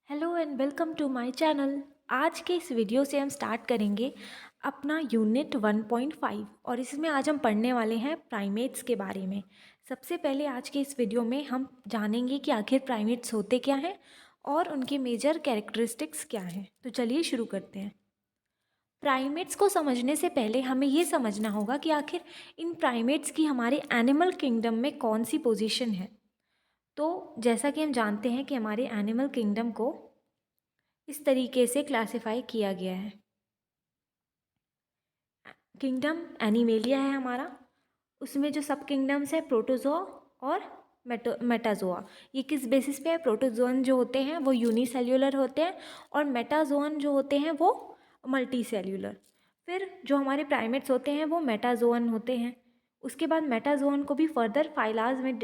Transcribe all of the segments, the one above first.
Hello and welcome to my channel. आज के इस वीडियो से हम स्टार्ट करेंगे अपना यूनिट 1.5 और इसमें आज हम पढ़ने वाले हैं प्राइमेट्स के बारे में। सबसे पहले आज के इस वीडियो में हम जानेंगे कि आखिर प्राइमेट्स होते क्या हैं और उनके मेजर कैरेक्टरिस्टिक्स क्या हैं। तो चलिए शुरू करते हैं। प्राइमेट्स को समझने से पहले हमें ये समझना होगा कि आखिर इन प्राइमेट्स की हमारे एनिमल किंगडम में कौन सी पोजीशन है। तो जैसा कि हम जानते हैं कि हमारे एनिमल किंगडम को इस तरीके से क्लासिफाई किया गया है। किंगडम एनिमेलिया है हमारा, उसमें जो सब किंगडम्स है प्रोटोजोआ और मेटाजोआ। ये किस बेसिस पे है? प्रोटोजोअन जो होते हैं वो यूनिसेल्युलर होते हैं और मेटाजोअन जो होते हैं वो मल्टी सेल्युलर। फिर जो हमारे प्राइमेट्स होते हैं वो मेटाजोअन होते हैं। उसके बाद मेटाजोअन को भी फर्दर फाइलाज में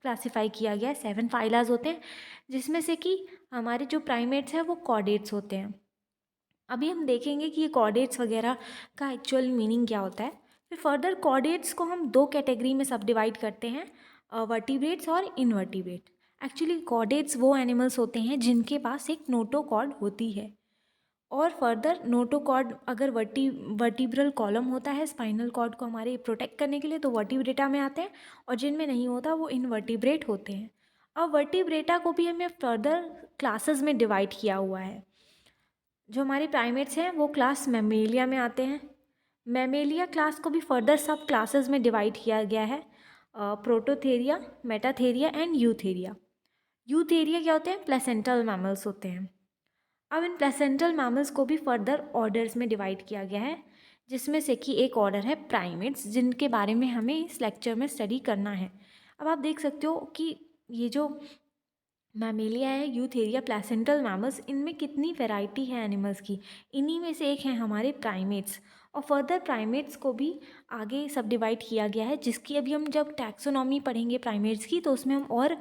क्लासिफाई किया गया है। 7 फाइलाज होते हैं जिसमें से कि हमारे जो प्राइमेट्स हैं वो कॉर्डेट्स होते हैं। अभी हम देखेंगे कि ये कॉर्डेट्स वगैरह का एक्चुअल मीनिंग क्या होता है। फिर फर्दर कॉर्डेट्स को हम दो कैटेगरी में सब डिवाइड करते हैं, वर्टिब्रेट्स और इनवर्टिब्रेट। एक्चुअली कॉर्डेट्स वो एनिमल्स होते हैं जिनके पास एक नोटोकॉर्ड होती है और फर्दर नोटोकॉर्ड अगर वर्टिब्रल कॉलम होता है स्पाइनल कॉर्ड को हमारे प्रोटेक्ट करने के लिए तो वर्टिब्रेटा में आते हैं और जिनमें नहीं होता वो इनवर्टिब्रेट होते हैं। अब वर्टिब्रेटा को भी हमें फर्दर क्लासेस में डिवाइड किया हुआ है। जो हमारे प्राइमेट्स हैं वो क्लास मैमेलिया में आते हैं। मैमेलिया क्लास को भी फर्दर सब क्लासेस में डिवाइड किया गया है, Prototheria, Metatheria and Eutheria. Eutheria क्या होते हैं? प्लेसेंटल मैमल्स होते हैं। अब इन प्लेसेंटल मैमल्स को भी फर्दर ऑर्डर्स में डिवाइड किया गया है, जिसमें से कि एक ऑर्डर है प्राइमेट्स, जिनके बारे में हमें इस लेक्चर में स्टडी करना है। अब आप देख सकते हो कि ये जो मैमेलिया है, यूथेरिया, प्लेसेंटल मैमल्स, इनमें कितनी वैरायटी है एनिमल्स की। इन्हीं में से एक है हमारे प्राइमेट्स। और फर्दर प्राइमेट्स को भी आगे सब डिवाइड किया गया है, जिसकी अभी हम जब टैक्सोनॉमी पढ़ेंगे प्राइमेट्स की तो उसमें हम और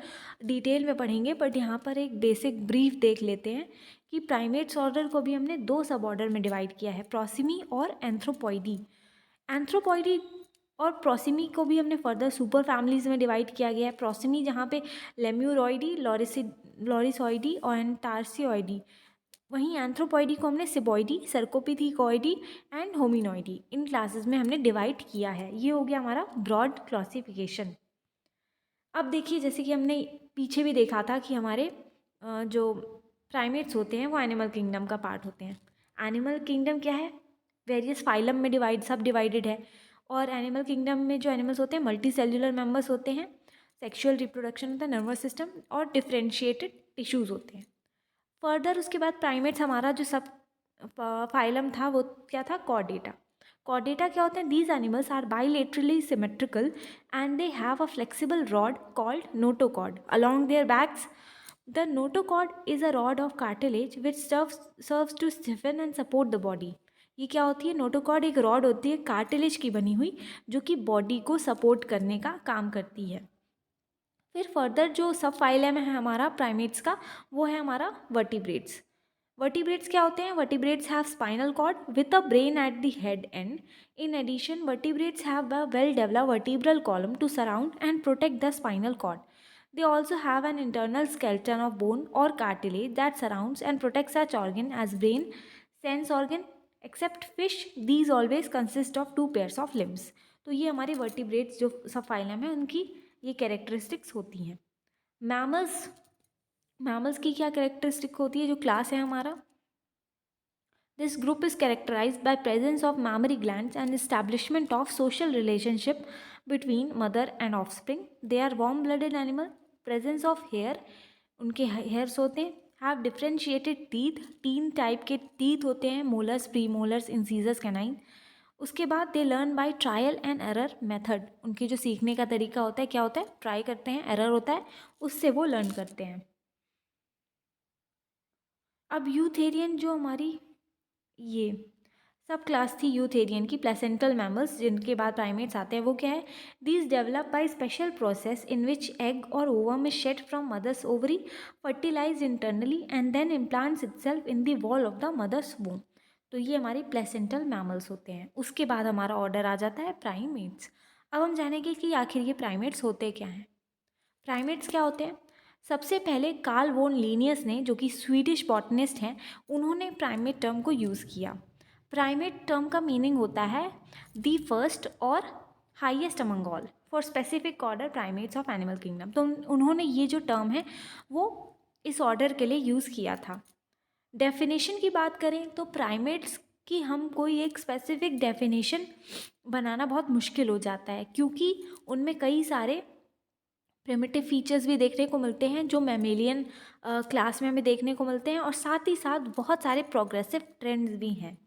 डिटेल में पढ़ेंगे। बट यहाँ पर एक बेसिक ब्रीफ देख लेते हैं कि प्राइमेट्स ऑर्डर को भी हमने दो सब ऑर्डर में डिवाइड किया है, प्रोसिमी और एंथ्रोपॉइडी। एंथ्रोपॉइडी और प्रोसिमी को भी हमने फर्दर सुपर फैमिलीज़ में डिवाइड किया गया है। प्रोसिमी जहाँ पे लेम्यूरॉइडी, लॉरिसॉइडी और टार्सियोइडी, वहीं एंथ्रोपॉइडी को हमने सिबॉइडी, सर्कोपिथिकॉइडी एंड होमिनॉइडी, इन क्लासेस में हमने डिवाइड किया है। ये हो गया हमारा ब्रॉड क्लासिफिकेशन। अब देखिए, जैसे कि हमने पीछे भी देखा था कि हमारे जो प्राइमेट्स होते हैं वो एनिमल किंगडम का पार्ट होते हैं। एनिमल किंगडम क्या है? वेरियस फाइलम में सब डिवाइडेड है। और एनिमल किंगडम में जो एनिमल्स होते हैं मल्टी सेल्युलर मेम्बर्स होते हैं, सेक्सुअल रिप्रोडक्शन होता है, नर्वस सिस्टम और डिफ्रेंशिएटेड टिश्यूज़ होते हैं। फर्दर उसके बाद प्राइमेट्स हमारा जो सब फाइलम था वो क्या था? कॉर्डेटा। कॉर्डेटा क्या होते हैं? These animals are bilaterally symmetrical and they have a flexible rod called notochord along their backs. The notochord is a rod of cartilage which serves to stiffen and support the body. ये क्या होती है? Notochord एक rod होती है cartilage की बनी हुई, जो कि बॉडी को सपोर्ट करने का काम करती है। फिर फर्दर जो सब फाइलम है हमारा प्राइमेट्स का वो है हमारा वर्टिब्रेट्स। वर्टिब्रेट्स क्या होते हैं? Vertebrates have spinal cord with a brain at the head end. In addition vertebrates have a well developed vertebral column to surround and protect the spinal cord. They also have an internal skeleton of bone or cartilage that surrounds and protects such organ as brain, sense organ. Except fish, these always consist of 2 pairs of limbs. तो ये हमारे vertebrates जो सब phylum है उनकी ये characteristics होती हैं। मैमल्स, मैमल्स की क्या कैरेक्टरिस्टिक होती है? जो क्लास है हमारा, this group is characterized by presence of mammary glands and establishment of social relationship between mother and offspring. They are warm-blooded animal. Presence of hair, उनके hairs होते हैं. Have differentiated teeth, 3 टाइप के teeth होते हैं, molars, premolars, incisors, canine. उसके बाद they learn by trial and error method. उनकी जो सीखने का तरीका होता है क्या होता है? ट्राई करते हैं, एरर होता है, उससे वो लर्न करते हैं। अब यूथेरियन जो हमारी ये सब क्लास थी यूथेरियन की, प्लेसेंटल मैमल्स, जिनके बाद प्राइमेट्स आते हैं, वो क्या है? These develop by special process in which egg और ovum is shed from mother's ovary, fertilize internally and then implants itself in the wall of the mother's womb. तो ये हमारे प्लेसेंटल मैमल्स होते हैं। उसके बाद हमारा ऑर्डर आ जाता है प्राइमेट्स। अब हम जानेंगे कि आखिर ये प्राइमेट्स होते क्या हैं। प्राइमेट्स क्या होते हैं? सबसे पहले कार्ल वोन लिनियस ने, जो कि स्वीडिश बॉटनिस्ट हैं, उन्होंने प्राइमेट टर्म को यूज़ किया। प्राइमेट टर्म का मीनिंग होता है दी फर्स्ट और highest among all for specific order primates of animal kingdom. तो उन्होंने ये जो टर्म है वो इस ऑर्डर के लिए यूज़ किया था। डेफिनेशन की बात करें तो प्राइमेट्स की हम कोई एक स्पेसिफिक डेफिनेशन बनाना बहुत मुश्किल हो जाता है, क्योंकि उनमें कई सारे प्रिमिटिव फीचर्स भी देखने को मिलते हैं जो मैमेलियन क्लास में हमें देखने को मिलते हैं, और साथ ही साथ बहुत सारे प्रोग्रेसिव ट्रेंड्स भी हैं।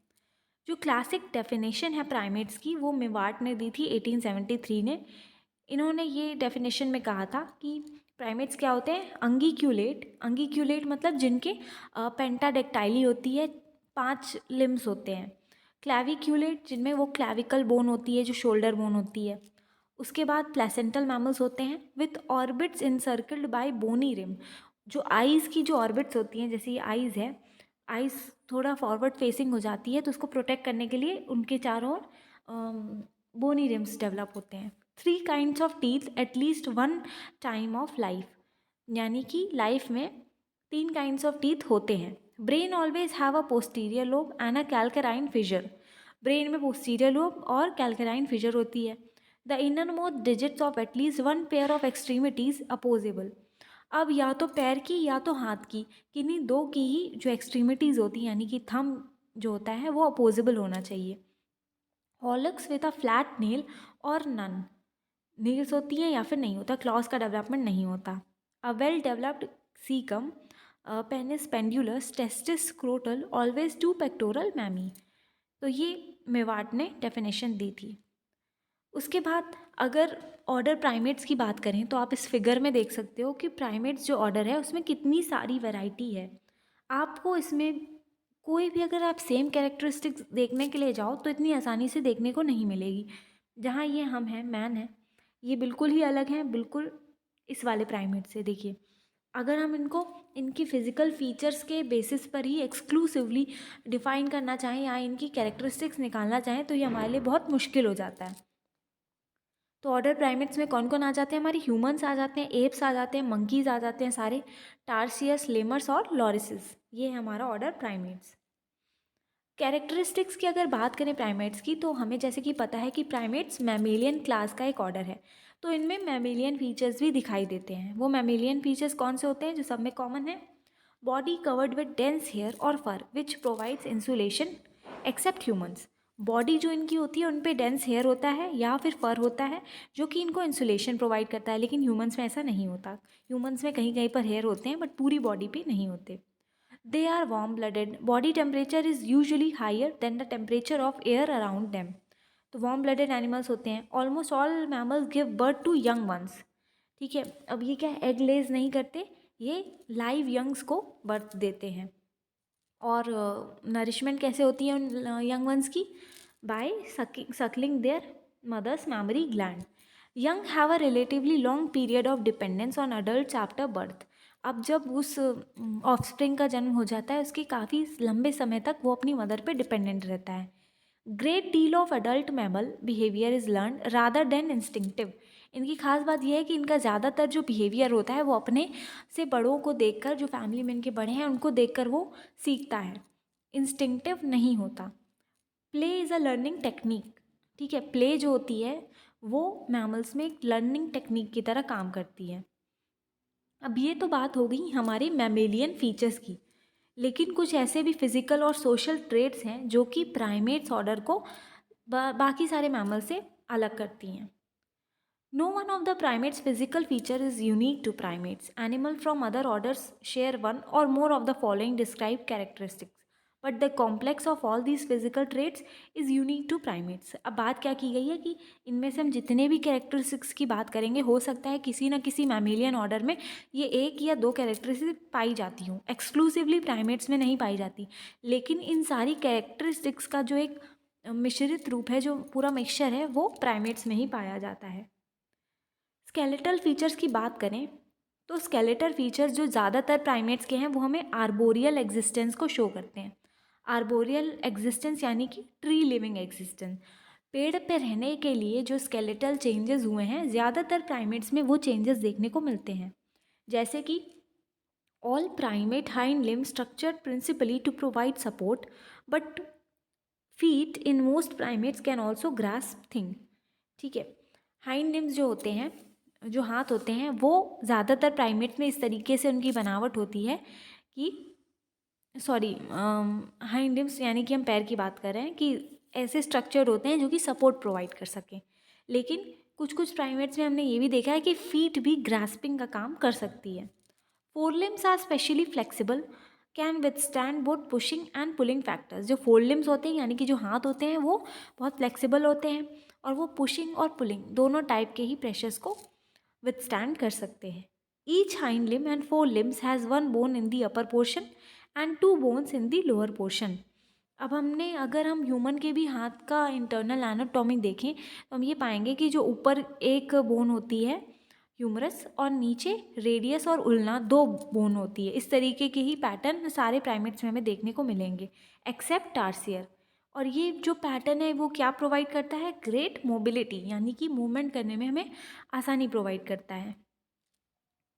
जो क्लासिक डेफिनेशन है प्राइमेट्स की वो मेवार्ट ने दी थी 1873 ने। इन्होंने ये डेफिनेशन में कहा था कि प्राइमेट्स क्या होते हैं, अंगीक्यूलेट मतलब जिनके पेंटाडेक्टाइली होती है, 5 लिम्स होते हैं। क्लैविक्यूलेट जिनमें वो क्लैविकल बोन होती है जो शोल्डर बोन होती है। उसके बाद प्लेसेंटल मैमल्स होते हैं with orbits encircled by bony rim. जो आइज़ की जो ऑर्बिट्स होती हैं, जैसे ये आइज़ है, आइज़ थोड़ा फॉरवर्ड फेसिंग हो जाती है तो उसको प्रोटेक्ट करने के लिए उनके चारों ओर बोनी रिम्स डेवलप होते हैं। 3 kinds of teeth at least 1 time of life, यानी कि लाइफ में 3 काइंड्स ऑफ टीथ होते हैं। Brain always have a posterior lobe and a calcarine fissure. Brain में पोस्टीरियर लोब और कैल्केराइन फिशर होती है। The innermost digits of at least 1 pair of extremities opposable. अब या तो पैर की या तो हाथ की, किन्हीं दो की ही जो एक्सट्रीमिटीज़ होती हैं, यानी कि थंब जो होता है वो अपोजेबल होना चाहिए। Hallux with a flat nail और नन, नेल्स होती हैं या फिर नहीं होता, क्लॉज का डेवलपमेंट नहीं होता। A well developed caecum, penis pendulous, testis scrotal, always 2 pectoral mammae. तो ये मेवार्ट ने डेफिनेशन दी थी। उसके बाद अगर ऑर्डर प्राइमेट्स की बात करें तो आप इस फिगर में देख सकते हो कि प्राइमेट्स जो ऑर्डर है उसमें कितनी सारी वैरायटी है। आपको इसमें कोई भी अगर आप सेम कैरेक्टरिस्टिक्स देखने के लिए जाओ तो इतनी आसानी से देखने को नहीं मिलेगी। जहाँ ये हम हैं, मैन है, ये बिल्कुल ही अलग हैं, बिल्कुल इस वाले प्राइमेट से। देखिए, अगर हम इनको इनकी फ़िज़िकल फीचर्स के बेसिस पर ही एक्सक्लूसिवली डिफ़ाइन करना चाहें या इनकी कैरेक्टरिस्टिक्स निकालना चाहें तो ये हमारे लिए बहुत मुश्किल हो जाता है। तो ऑर्डर प्राइमेट्स में कौन कौन आ जाते हैं, हमारे ह्यूमंस आ जाते हैं, एप्स आ जाते हैं, मंकीज़ आ जाते हैं सारे, टार्सियस, लेमर्स और लॉरिसेस। ये है हमारा ऑर्डर प्राइमेट्स। कैरेक्टरिस्टिक्स की अगर बात करें प्राइमेट्स की तो हमें जैसे कि पता है कि प्राइमेट्स मैमेलियन क्लास का एक ऑर्डर है, तो इनमें मैमेलियन फीचर्स भी दिखाई देते हैं। वो मैमेलियन फीचर्स कौन से होते हैं जो सब में कॉमन है? Body covered with dense hair और fur which provides insulation except humans. Body जो इनकी होती है उन पे डेंस हेयर होता है या फिर फर होता है जो कि इनको इंसुलेशन प्रोवाइड करता है, लेकिन ह्यूमंस में ऐसा नहीं होता। ह्यूमंस में कहीं कहीं पर हेयर होते हैं बट पूरी बॉडी पे नहीं होते। They are warm blooded, body temperature is usually higher than the temperature of air around them. तो वार्म ब्लडेड एनिमल्स होते हैं। Almost all mammals give birth to young ones. ठीक है, अब ये क्या एग लेज नहीं करते, ये लाइव यंग्स को बर्थ देते हैं। और नरिशमेंट कैसे होती है उन यंग वंस की? By suckling their mother's mammary gland. Young have a relatively long period of dependence on adults after birth. अब जब उस ऑफस्प्रिंग का जन्म हो जाता है उसके काफ़ी लंबे समय तक वो अपनी मदर पे डिपेंडेंट रहता है। Great deal of adult mammal behaviour is learn rather than instinctive. इनकी खास बात यह है कि इनका ज़्यादातर जो बिहेवियर होता है वो अपने से बड़ों को देखकर, जो फैमिली में इनके बड़े हैं उनको देखकर वो सीखता है, इंस्टिंक्टिव नहीं होता। Play is a learning technique. ठीक है, प्ले जो होती है वो मैमल्स में एक लर्निंग टेक्निक की तरह काम करती है। अब ये तो बात हो गई हमारे मैमेलियन फीचर्स की, लेकिन कुछ ऐसे भी फिज़िकल और सोशल ट्रेट्स हैं जो कि प्राइमेट्स ऑर्डर को बाकी सारे मैमल से अलग करती हैं। No one of the primates' physical feature is unique to primates. Animals from other orders share one or more of the following described characteristics, but the complex of all these physical traits is unique to primates. अब बात क्या की गई है कि इनमें से हम जितने भी कैरेक्टरिस्टिक्स की बात करेंगे, हो सकता है किसी न किसी मैमेलियन ऑर्डर में ये 1 या 2 कैरेक्टरिस्टिक्स पाई जाती हूँ, एक्सक्लूसिवली प्राइमेट्स में नहीं पाई जाती, लेकिन इन सारी कैरेक्टरिस्टिक्स का जो एक मिश्रित रूप है, जो पूरा मिक्सचर है, वो प्राइमेट्स में ही पाया जाता है। स्केलेटल फीचर्स की बात करें तो स्केलेटल फीचर्स जो ज़्यादातर प्राइमेट्स के हैं वो हमें आर्बोरियल एग्जिस्टेंस को शो करते हैं। आर्बोरियल एग्जिस्टेंस यानी कि ट्री लिविंग एग्जिस्टेंस। पेड़ पे रहने के लिए जो स्केलेटल चेंजेस हुए हैं ज़्यादातर प्राइमेट्स में वो चेंजेस देखने को मिलते हैं। जैसे कि all primate hind limb structured principally to provide support, but feet in most primates can also grasp thing. ठीक है, हाइंड लिम्स जो होते हैं, जो हाथ होते हैं, वो ज़्यादातर प्राइमेट्स में इस तरीके से उनकी बनावट होती है कि सॉरी, हाइंड लिम्स यानी कि हम पैर की बात कर रहे हैं कि ऐसे स्ट्रक्चर होते हैं जो कि सपोर्ट प्रोवाइड कर सकें। लेकिन कुछ कुछ प्राइमेट्स में हमने ये भी देखा है कि फीट भी ग्रास्पिंग का काम कर सकती है। Forelimbs are specially flexible, can withstand both pushing and pulling factors. जो फोरलिम्स होते हैं यानी कि जो हाथ होते हैं वो बहुत फ्लेक्सिबल होते हैं और वो पुशिंग और पुलिंग दोनों टाइप के ही प्रेशर्स को विथस्टैंड कर सकते हैं। Each hind limb and forelimbs has one bone in the upper portion and two bones in the lower portion. अब अगर हम ह्यूमन के भी हाथ का इंटरनल एनाटॉमी देखें तो हम ये पाएंगे कि जो ऊपर एक बोन होती है ह्यूमरस और नीचे रेडियस और उल्ना दो बोन होती है। इस तरीके के ही पैटर्न सारे प्राइमेट्स में हमें देखने को मिलेंगे एक्सेप्ट टार्सियर। और ये जो पैटर्न है वो क्या प्रोवाइड करता है? ग्रेट मोबिलिटी, यानी कि मूवमेंट करने में हमें आसानी प्रोवाइड करता है।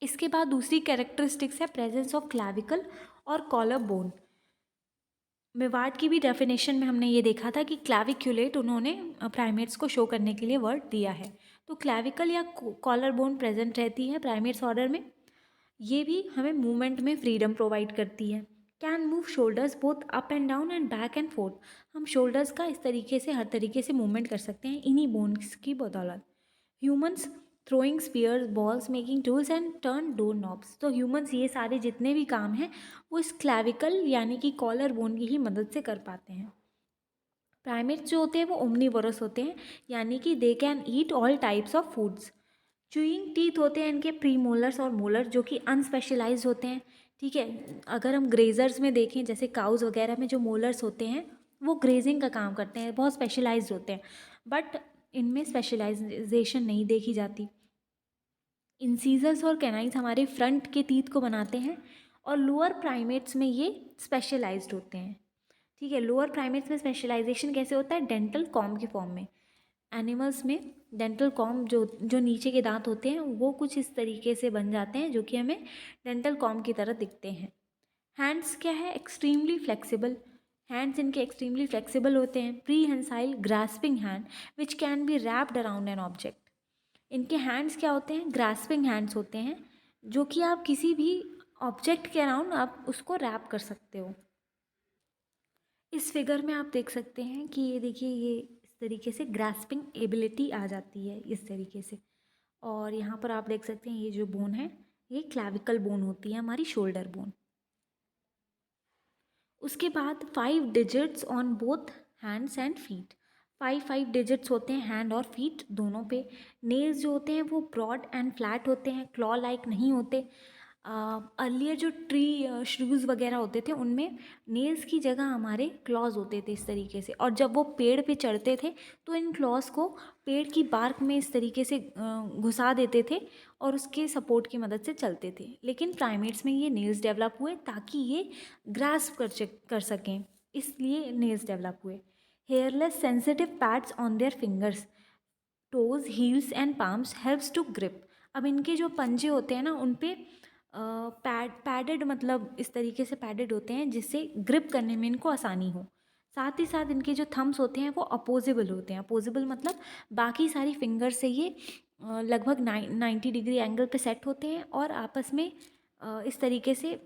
इसके बाद दूसरी कैरेक्टरिस्टिक्स है प्रेजेंस ऑफ क्लैविकल और कॉलर बोन। मेवार्ड की भी डेफिनेशन में हमने ये देखा था कि क्लैविक्यूलेट उन्होंने प्राइमेट्स को शो करने के लिए वर्ड दिया है। तो क्लैविकल या कॉलर बोन प्रेजेंट रहती है प्राइमेट्स ऑर्डर में। ये भी हमें मूवमेंट में फ्रीडम प्रोवाइड करती है। Can move shoulders both up and down and back and fourth. हम शोल्डर्स का इस तरीके से हर तरीके से मूवमेंट कर सकते हैं इन्हीं बोन्स की बदौलत। Humans throwing spears, balls, making tools and turn door knobs. तो ह्यूमंस ये सारे जितने भी काम हैं वो इस क्लैविकल यानी कि कॉलर बोन की ही मदद से कर पाते हैं। प्राइमेट्स जो होते हैं वो ओमनीवोरस होते हैं, यानी कि they can eat all types of foods. Chewing teeth होते हैं इनके प्री मोलर्स और मोलर जो कि अनस्पेशलाइज्ड होते हैं। ठीक है, अगर हम ग्रेजर्स में देखें जैसे काउज वगैरह में जो मोलर्स होते हैं वो ग्रेजिंग का काम करते हैं, बहुत स्पेशलाइज्ड होते हैं, बट इनमें स्पेशलाइजेशन नहीं देखी जाती। इंसीजर्स और कैनाइन्स हमारे फ्रंट के टीथ को बनाते हैं और लोअर प्राइमेट्स में ये स्पेशलाइज्ड होते हैं। ठीक है, लोअर प्राइमेट्स में स्पेशलाइजेशन कैसे होता है? डेंटल कॉम के फॉर्म में। एनिमल्स में डेंटल कॉम जो जो नीचे के दांत होते हैं वो कुछ इस तरीके से बन जाते हैं जो कि हमें डेंटल कॉम की तरह दिखते हैं। हैंड्स क्या है? Extremely flexible. हैंड्स इनके एक्सट्रीमली फ्लेक्सिबल होते हैं। Prehensile grasping hand which can be wrapped around an object. इनके हैंड्स क्या होते हैं? ग्रास्पिंग हैंड्स होते हैं जो कि आप किसी भी ऑब्जेक्ट के अराउंड आप उसको रैप कर सकते हो। इस फिगर में आप देख सकते हैं कि ये देखिए, ये इस तरीके से ग्रास्पिंग एबिलिटी आ जाती है इस तरीके से। और यहाँ पर आप देख सकते हैं ये जो बोन है ये क्लैविकल बोन होती है, हमारी शोल्डर बोन। उसके बाद 5 digits on both hands and feet. 5 digits होते हैं हैंड और फीट दोनों पे। नेल्स जो होते हैं वो ब्रॉड एंड फ्लैट होते हैं, क्लॉ लाइक नहीं होते। अर्लियर जो ट्री श्रूज वगैरह होते थे उनमें नेल्स की जगह हमारे क्लॉज होते थे इस तरीके से, और जब वो पेड़ पे चढ़ते थे तो इन क्लॉज को पेड़ की बार्क में इस तरीके से घुसा देते थे और उसके सपोर्ट की मदद से चलते थे। लेकिन प्राइमेट्स में ये नेल्स डेवलप हुए ताकि ये ग्रास्प कर सकें, इसलिए नेल्स डेवलप हुए। Hairless sensitive pads on their fingers, toes, heels and palms helps to grip. अब इनके जो पंजे होते हैं ना उन पे पैडेड, मतलब इस तरीके से पैडेड होते हैं जिससे ग्रिप करने में इनको आसानी हो। साथ ही साथ इनके जो थम्स होते हैं वो अपोजिबल होते हैं। अपोजिबल मतलब बाकी सारी फिंगर से ये लगभग 90 डिग्री एंगल पे सेट होते हैं और आपस में इस तरीके से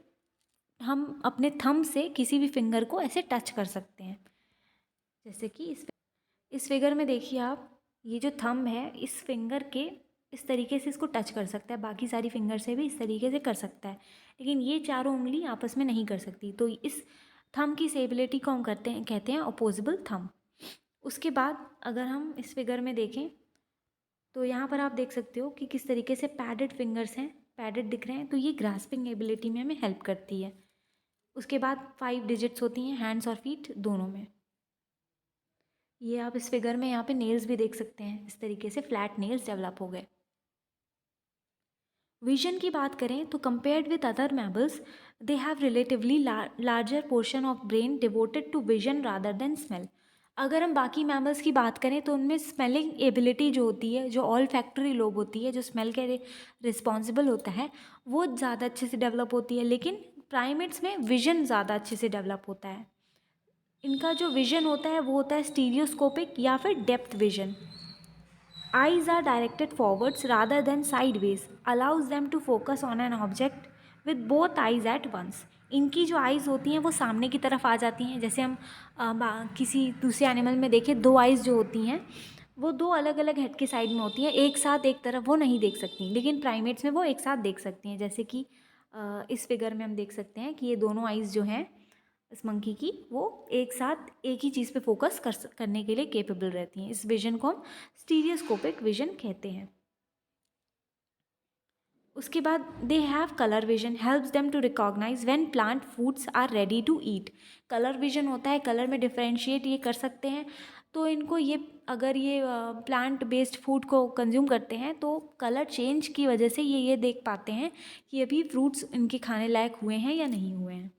हम अपने थंब से किसी भी फिंगर को ऐसे टच कर सकते हैं। जैसे कि इस फिगर में देखिए आप, ये जो थंब है इस फिंगर के इस तरीके से इसको टच कर सकता है, बाकी सारी फिंगर से भी इस तरीके से कर सकता है, लेकिन ये चारों उंगली आपस में नहीं कर सकती। तो इस थंब की स्टेबिलिटी को हम कहते हैं अपोजिबल थंब। उसके बाद अगर हम इस फिगर में देखें तो यहाँ पर आप देख सकते हो कि किस तरीके से पैडेड फिंगर्स हैं, पैडेड दिख रहे हैं, तो ये ग्रास्पिंग एबिलिटी में हमें हेल्प करती है। उसके बाद 5 डिजिट्स होती हैं हैंड्स और फीट दोनों में। ये आप इस फिगर में यहाँ पे नेल्स भी देख सकते हैं, इस तरीके से फ्लैट नेल्स डेवलप हो गए। विजन की बात करें तो compared with other mammals they have relatively larger portion of brain devoted to vision rather than smell. अगर हम बाकी मैमल्स की बात करें तो उनमें स्मेलिंग एबिलिटी जो होती है, जो ऑल फैक्टरी लोब होती है, जो स्मेल के रिस्पॉन्सिबल होता है, वो ज़्यादा अच्छे से डेवलप होती है। लेकिन प्राइमेट्स में विजन ज़्यादा अच्छे से डेवलप होता है। इनका जो विजन होता है वो होता है स्टीरियोस्कोपिक या फिर depth vision. Eyes are directed forwards rather than sideways, allows them to focus on an object with both eyes at once. इनकी जो आइज़ होती हैं वो सामने की तरफ आ जाती हैं। जैसे हम किसी दूसरे एनिमल में देखें, दो आइज़ जो होती हैं वो दो अलग अलग हेड के साइड में होती हैं, एक साथ एक तरफ वो नहीं देख सकती, लेकिन प्राइमेट्स में वो एक साथ देख सकती हैं। जैसे कि इस फिगर में हम देख सकते हैं कि ये दोनों आइज़ जो हैं इस मंकी की, वो एक साथ एक ही चीज़ पे फोकस करने के लिए केपेबल रहती हैं। इस विजन को हम स्टीरियोस्कोपिक विजन कहते हैं। उसके बाद they have colour vision, helps them to recognise when plant foods are ready to eat. Colour vision होता है, कलर में डिफ्रेंशिएट ये कर सकते हैं। तो इनको ये अगर ये प्लांट बेस्ड फूड को कंज्यूम करते हैं तो कलर चेंज की वजह से ये देख पाते हैं कि अभी फ्रूट्स इनके खाने लायक हुए हैं या नहीं हुए हैं।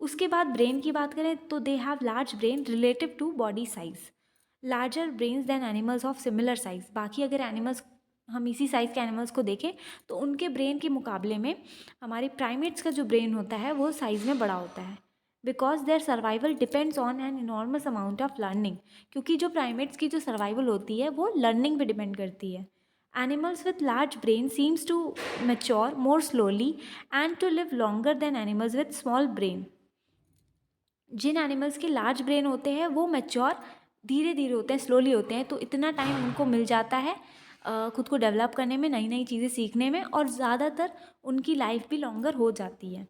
उसके बाद ब्रेन की बात करें तो they have large brain relative to body size, larger brains than animals of similar size. बाकी अगर एनिमल्स, हम इसी साइज़ के एनिमल्स को देखें तो उनके ब्रेन के मुकाबले में हमारे प्राइमेट्स का जो ब्रेन होता है वो साइज़ में बड़ा होता है। Because their survival depends on an enormous amount of learning, क्योंकि जो प्राइमेट्स की जो सर्वाइवल होती है वो लर्निंग पे डिपेंड करती है। Animals with large brain seems to mature more slowly and to live longer than animals with small brain. जिन एनिमल्स के लार्ज ब्रेन होते हैं वो मैच्योर धीरे धीरे होते हैं, स्लोली होते हैं, तो इतना टाइम उनको मिल जाता है खुद को डेवलप करने में, नई नई चीज़ें सीखने में, और ज़्यादातर उनकी लाइफ भी लॉन्गर हो जाती है।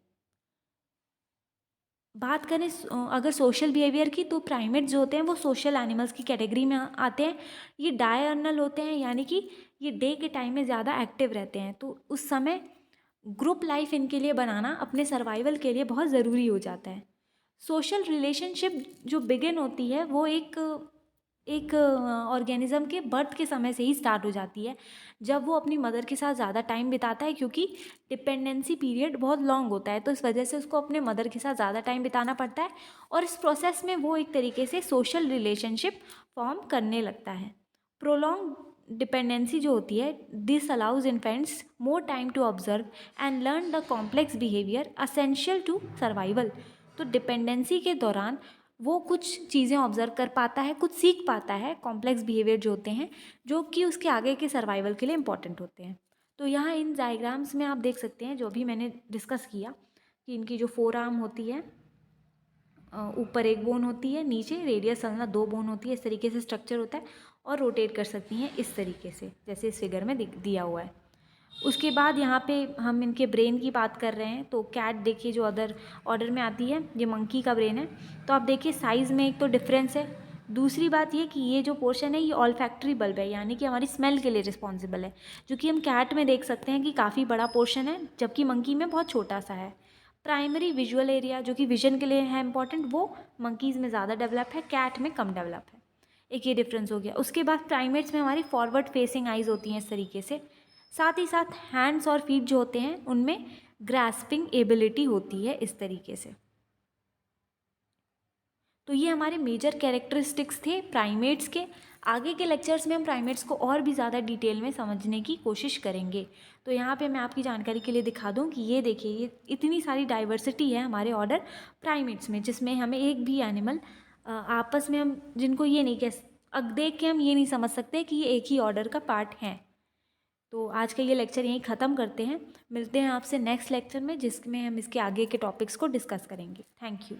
बात करें अगर सोशल बिहेवियर की, तो प्राइमेट जो होते हैं वो सोशल एनिमल्स की कैटेगरी में आते हैं। ये डायर्नल होते हैं, यानी कि ये डे के टाइम में ज़्यादा एक्टिव रहते हैं, तो उस समय ग्रुप लाइफ इनके लिए बनाना अपने सर्वाइवल के लिए बहुत ज़रूरी हो जाता है। सोशल रिलेशनशिप जो बिगिन होती है वो एक ऑर्गेनिज्म के बर्थ के समय से ही स्टार्ट हो जाती है, जब वो अपनी मदर के साथ ज़्यादा टाइम बिताता है, क्योंकि डिपेंडेंसी पीरियड बहुत लॉन्ग होता है, तो इस वजह से उसको अपने मदर के साथ ज़्यादा टाइम बिताना पड़ता है, और इस प्रोसेस में वो एक तरीके से सोशल रिलेशनशिप फॉर्म करने लगता है। प्रोलॉन्ग डिपेंडेंसी जो होती है, this allows infants more time to observe and learn the complex behaviour essential to survival. तो डिपेंडेंसी के दौरान वो कुछ चीज़ें ऑब्जर्व कर पाता है, कुछ सीख पाता है, कॉम्प्लेक्स बिहेवियर जो होते हैं, जो कि उसके आगे के सर्वाइवल के लिए इंपॉर्टेंट होते हैं। तो यहाँ इन डायग्राम्स में आप देख सकते हैं जो भी मैंने डिस्कस किया, कि इनकी जो फोर आर्म होती है, ऊपर एक बोन होती है, नीचे रेडियस संलग्न दो बोन होती है, इस तरीके से स्ट्रक्चर होता है, और रोटेट कर सकती हैं इस तरीके से, जैसे इस फिगर में दिया हुआ है। उसके बाद यहाँ पे हम इनके ब्रेन की बात कर रहे हैं, तो कैट देखिए जो अदर ऑर्डर में आती है, ये मंकी का ब्रेन है। तो आप देखिए साइज़ में एक तो डिफरेंस है, दूसरी बात ये कि ये जो पोर्शन है ये ऑल फैक्ट्री बल्ब है, यानी कि हमारी स्मेल के लिए रिस्पॉन्सिबल है, जो कि हम कैट में देख सकते हैं कि काफ़ी बड़ा पोर्शन है, जबकि मंकी में बहुत छोटा सा है। प्राइमरी विजुअल एरिया जो कि विजन के लिए है इंपॉर्टेंट, वो मंकीज़ में ज़्यादा डेवलप है, कैट में कम डेवलप है। एक ये डिफरेंस हो गया। उसके बाद प्राइमेट्स में हमारी फॉरवर्ड फेसिंग आइज़ होती हैं इस तरीके से, साथ ही साथ हैंड्स और फीट जो होते हैं उनमें ग्रास्पिंग एबिलिटी होती है इस तरीके से। तो ये हमारे मेजर कैरेक्टरिस्टिक्स थे प्राइमेट्स के। आगे के लेक्चर्स में हम प्राइमेट्स को और भी ज़्यादा डिटेल में समझने की कोशिश करेंगे। तो यहाँ पे मैं आपकी जानकारी के लिए दिखा दूँ कि ये देखिए, ये इतनी सारी डाइवर्सिटी है हमारे ऑर्डर प्राइमेट्स में, जिसमें हमें एक भी एनिमल आपस में, हम जिनको ये नहीं अब देख के हम ये नहीं समझ सकते कि ये एक ही ऑर्डर का पार्ट हैं। तो आज का ये लेक्चर यहीं ख़त्म करते हैं। मिलते हैं आपसे नेक्स्ट लेक्चर में, जिसमें हम इसके आगे के टॉपिक्स को डिस्कस करेंगे। Thank you.